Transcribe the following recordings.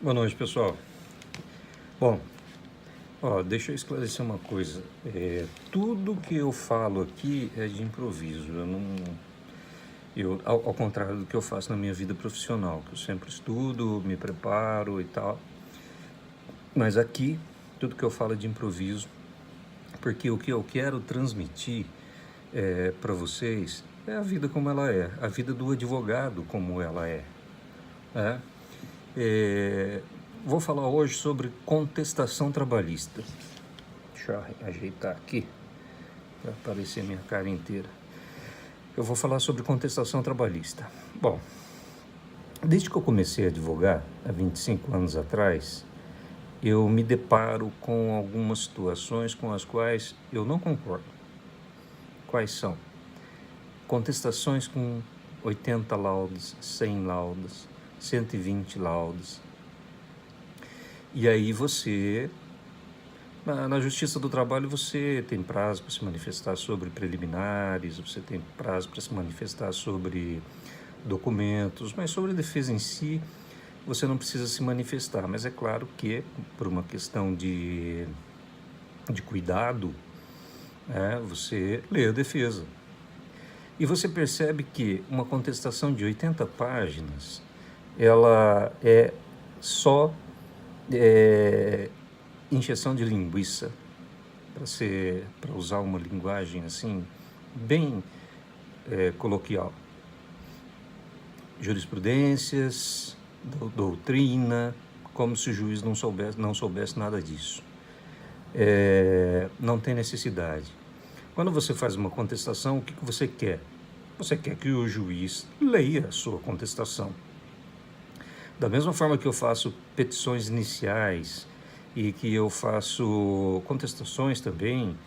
Boa noite, pessoal. Bom, deixa eu esclarecer uma coisa. Tudo que eu falo aqui é de improviso. Eu não, ao contrário do que eu faço na minha vida profissional, que eu sempre estudo, me preparo e tal. Mas aqui, tudo que eu falo é de improviso, porque o que eu quero transmitir para vocês é a vida como ela é, a vida do advogado como ela é. Vou falar hoje sobre contestação trabalhista. Deixa eu ajeitar aqui para aparecer minha cara inteira. Eu vou falar sobre contestação trabalhista. Bom, desde que eu comecei a advogar, há 25 anos atrás, eu me deparo com algumas situações com as quais eu não concordo. Quais são? Contestações com 80 laudas, 100 laudas, 120 laudas. E aí você, na Justiça do Trabalho, você tem prazo para se manifestar sobre preliminares, você tem prazo para se manifestar sobre documentos, mas sobre a defesa em si, você não precisa se manifestar. Mas é claro que, por uma questão de cuidado, você lê a defesa. E você percebe que uma contestação de 80 páginas, ela é só encheção de linguiça, para usar uma linguagem assim, bem coloquial. Jurisprudências, doutrina, como se o juiz não soubesse nada disso. Não tem necessidade. Quando você faz uma contestação, o que você quer? Você quer que o juiz leia a sua contestação. Da mesma forma que eu faço petições iniciais e que eu faço contestações também,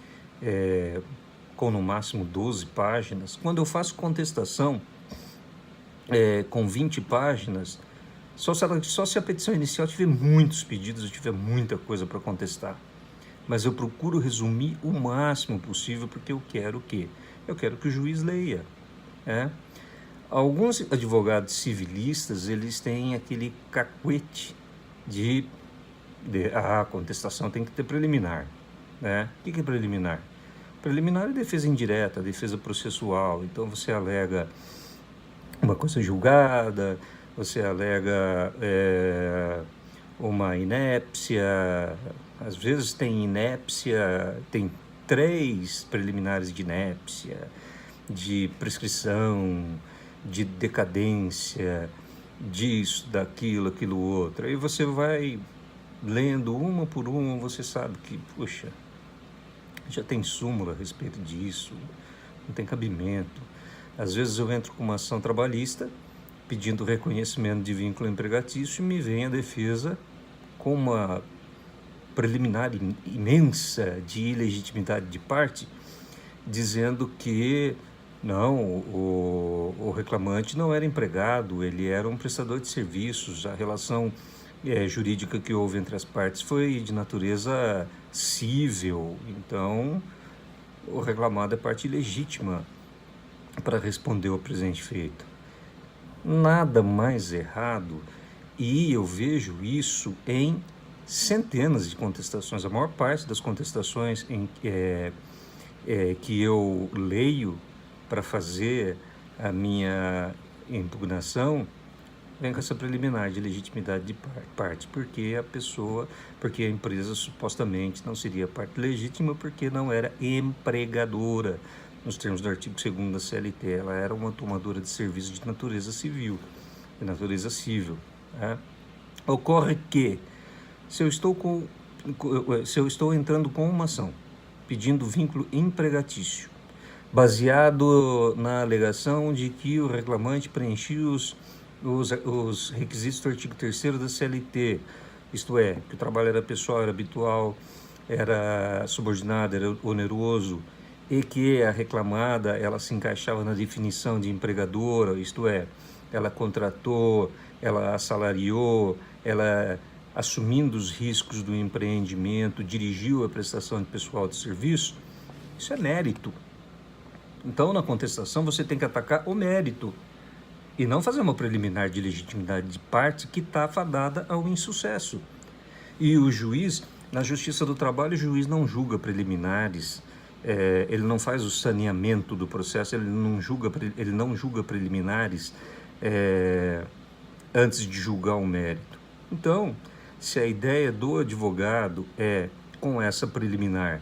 com no máximo 12 páginas, quando eu faço contestação com 20 páginas, só se a petição inicial tiver muitos pedidos, eu tiver muita coisa para contestar. Mas eu procuro resumir o máximo possível, porque eu quero o quê? Eu quero que o juiz leia. Alguns advogados civilistas, eles têm aquele cacuete de a contestação tem que ter preliminar. O que é preliminar? Preliminar é defesa indireta, defesa processual. Então você alega uma coisa julgada, você alega uma inépcia, às vezes tem inépcia, tem 3 preliminares de inépcia, de prescrição, de decadência, disso, daquilo, aquilo outro. Aí você vai lendo uma por uma, você sabe que, puxa, já tem súmula a respeito disso, não tem cabimento. Às vezes eu entro com uma ação trabalhista pedindo reconhecimento de vínculo empregatício e me vem a defesa com uma preliminar imensa de ilegitimidade de parte, dizendo que não, o reclamante não era empregado, ele era um prestador de serviços, a relação jurídica que houve entre as partes foi de natureza cível, então o reclamado é parte legítima para responder ao presente feito. Nada mais errado, e eu vejo isso em centenas de contestações. A maior parte das contestações que eu leio para fazer a minha impugnação vem com essa preliminar de legitimidade de parte, porque a empresa supostamente não seria parte legítima porque não era empregadora, nos termos do artigo 2º da CLT, ela era uma tomadora de serviço de natureza civil. Ocorre que, se eu estou entrando com uma ação pedindo vínculo empregatício, baseado na alegação de que o reclamante preenchia os requisitos do artigo 3º da CLT, isto é, que o trabalho era pessoal, era habitual, era subordinado, era oneroso, e que a reclamada ela se encaixava na definição de empregadora, isto é, ela contratou, ela assalariou, ela, assumindo os riscos do empreendimento, dirigiu a prestação de pessoal de serviço, isso é mérito. Então, na contestação, você tem que atacar o mérito. e não fazer uma preliminar de legitimidade de parte que está fadada ao insucesso. E o juiz, na Justiça do Trabalho, o juiz não julga preliminares, ele não faz o saneamento do processo, ele não julga preliminares antes de julgar o mérito. Então, se a ideia do advogado é, com essa preliminar,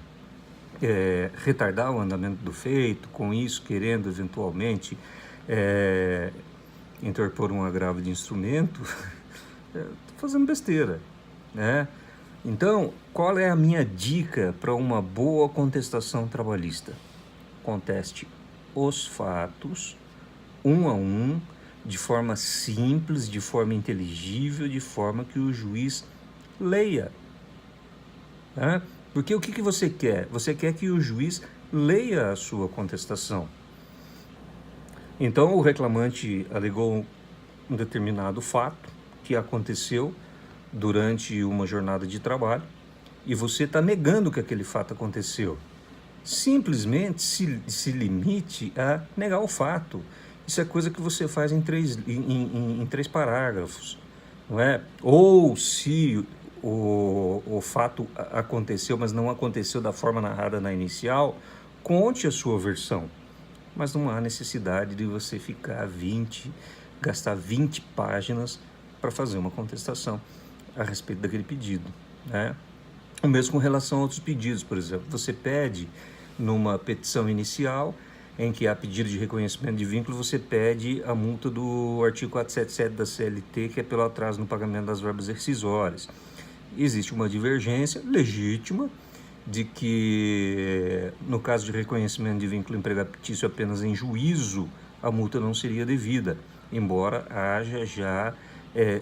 retardar o andamento do feito, com isso querendo eventualmente interpor um agravo de instrumento, estou fazendo besteira, né? Então, qual é a minha dica para uma boa contestação trabalhista? Conteste os fatos, um a um, de forma simples, de forma inteligível, de forma que o juiz leia. Né? Porque o que você quer? Você quer que o juiz leia a sua contestação. Então, o reclamante alegou um determinado fato que aconteceu durante uma jornada de trabalho e você está negando que aquele fato aconteceu. Simplesmente se limite a negar o fato. Isso é coisa que você faz em três parágrafos, não é? Ou se o fato aconteceu, mas não aconteceu da forma narrada na inicial, conte a sua versão. Mas não há necessidade de você gastar 20 páginas para fazer uma contestação a respeito daquele pedido, né? O mesmo com relação a outros pedidos, por exemplo. Você pede numa petição inicial, em que há pedido de reconhecimento de vínculo, você pede a multa do artigo 477 da CLT, que é pelo atraso no pagamento das verbas rescisórias. Existe uma divergência legítima de que, no caso de reconhecimento de vínculo empregatício apenas em juízo, a multa não seria devida, embora haja já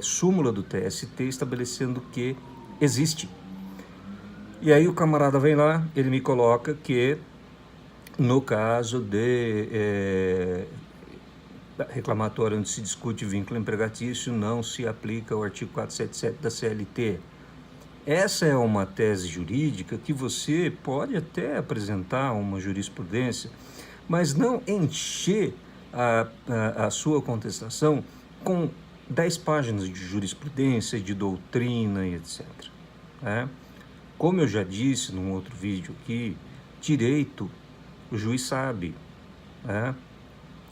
súmula do TST estabelecendo que existe. E aí o camarada vem lá, ele me coloca que, no caso de reclamatório onde se discute vínculo empregatício, não se aplica o artigo 477 da CLT. Essa é uma tese jurídica que você pode até apresentar uma jurisprudência, mas não encher a sua contestação com 10 páginas de jurisprudência, de doutrina e etc. Né? Como eu já disse num outro vídeo aqui, direito o juiz sabe, né?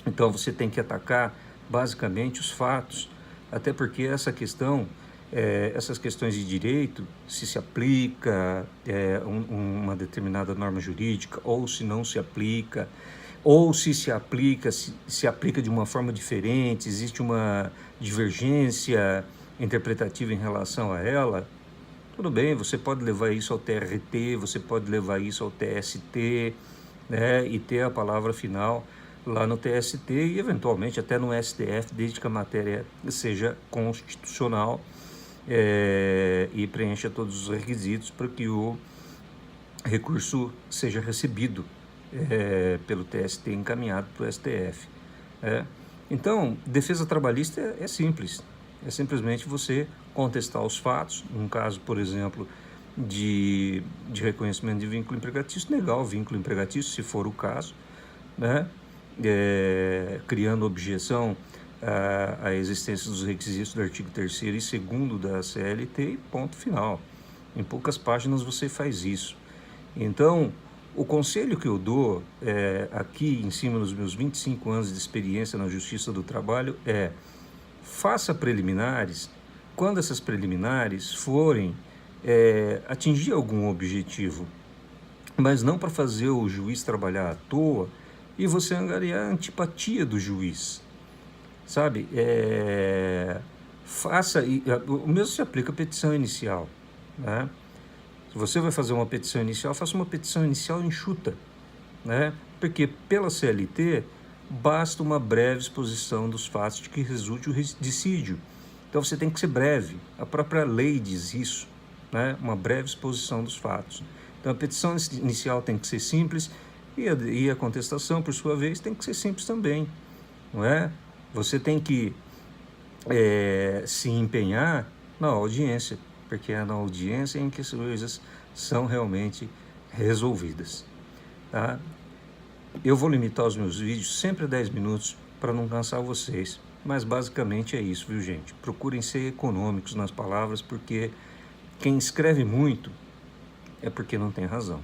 Então você tem que atacar basicamente os fatos, até porque essas questões de direito, se aplica uma determinada norma jurídica, ou se não se aplica, ou se aplica, se aplica de uma forma diferente, existe uma divergência interpretativa em relação a ela, tudo bem, você pode levar isso ao TRT, você pode levar isso ao TST, né, e ter a palavra final lá no TST e eventualmente até no STF, desde que a matéria seja constitucional e preencha todos os requisitos para que o recurso seja recebido pelo TST e encaminhado para o STF. Então, defesa trabalhista é simples, é simplesmente você contestar os fatos, num caso, por exemplo, de reconhecimento de vínculo empregatício, negar o vínculo empregatício, se for o caso, né? Criando objeção à existência dos requisitos do artigo 3º e 2º da CLT e ponto final. Em poucas páginas você faz isso. Então, o conselho que eu dou aqui, em cima dos meus 25 anos de experiência na Justiça do Trabalho, faça preliminares quando essas preliminares forem atingir algum objetivo, mas não para fazer o juiz trabalhar à toa e você angariar a antipatia do juiz, sabe? O mesmo se aplica à petição inicial, né? Se você vai fazer uma petição inicial, faça uma petição inicial enxuta, né? Porque pela CLT basta uma breve exposição dos fatos de que resulte o dissídio. Então você tem que ser breve, a própria lei diz isso, né? Uma breve exposição dos fatos. Então a petição inicial tem que ser simples e a contestação, por sua vez, tem que ser simples também, não é? Você tem que se empenhar na audiência, porque é na audiência em que as coisas são realmente resolvidas, tá? Eu vou limitar os meus vídeos sempre a 10 minutos para não cansar vocês. Mas basicamente é isso, viu, gente? Procurem ser econômicos nas palavras, porque quem escreve muito é porque não tem razão.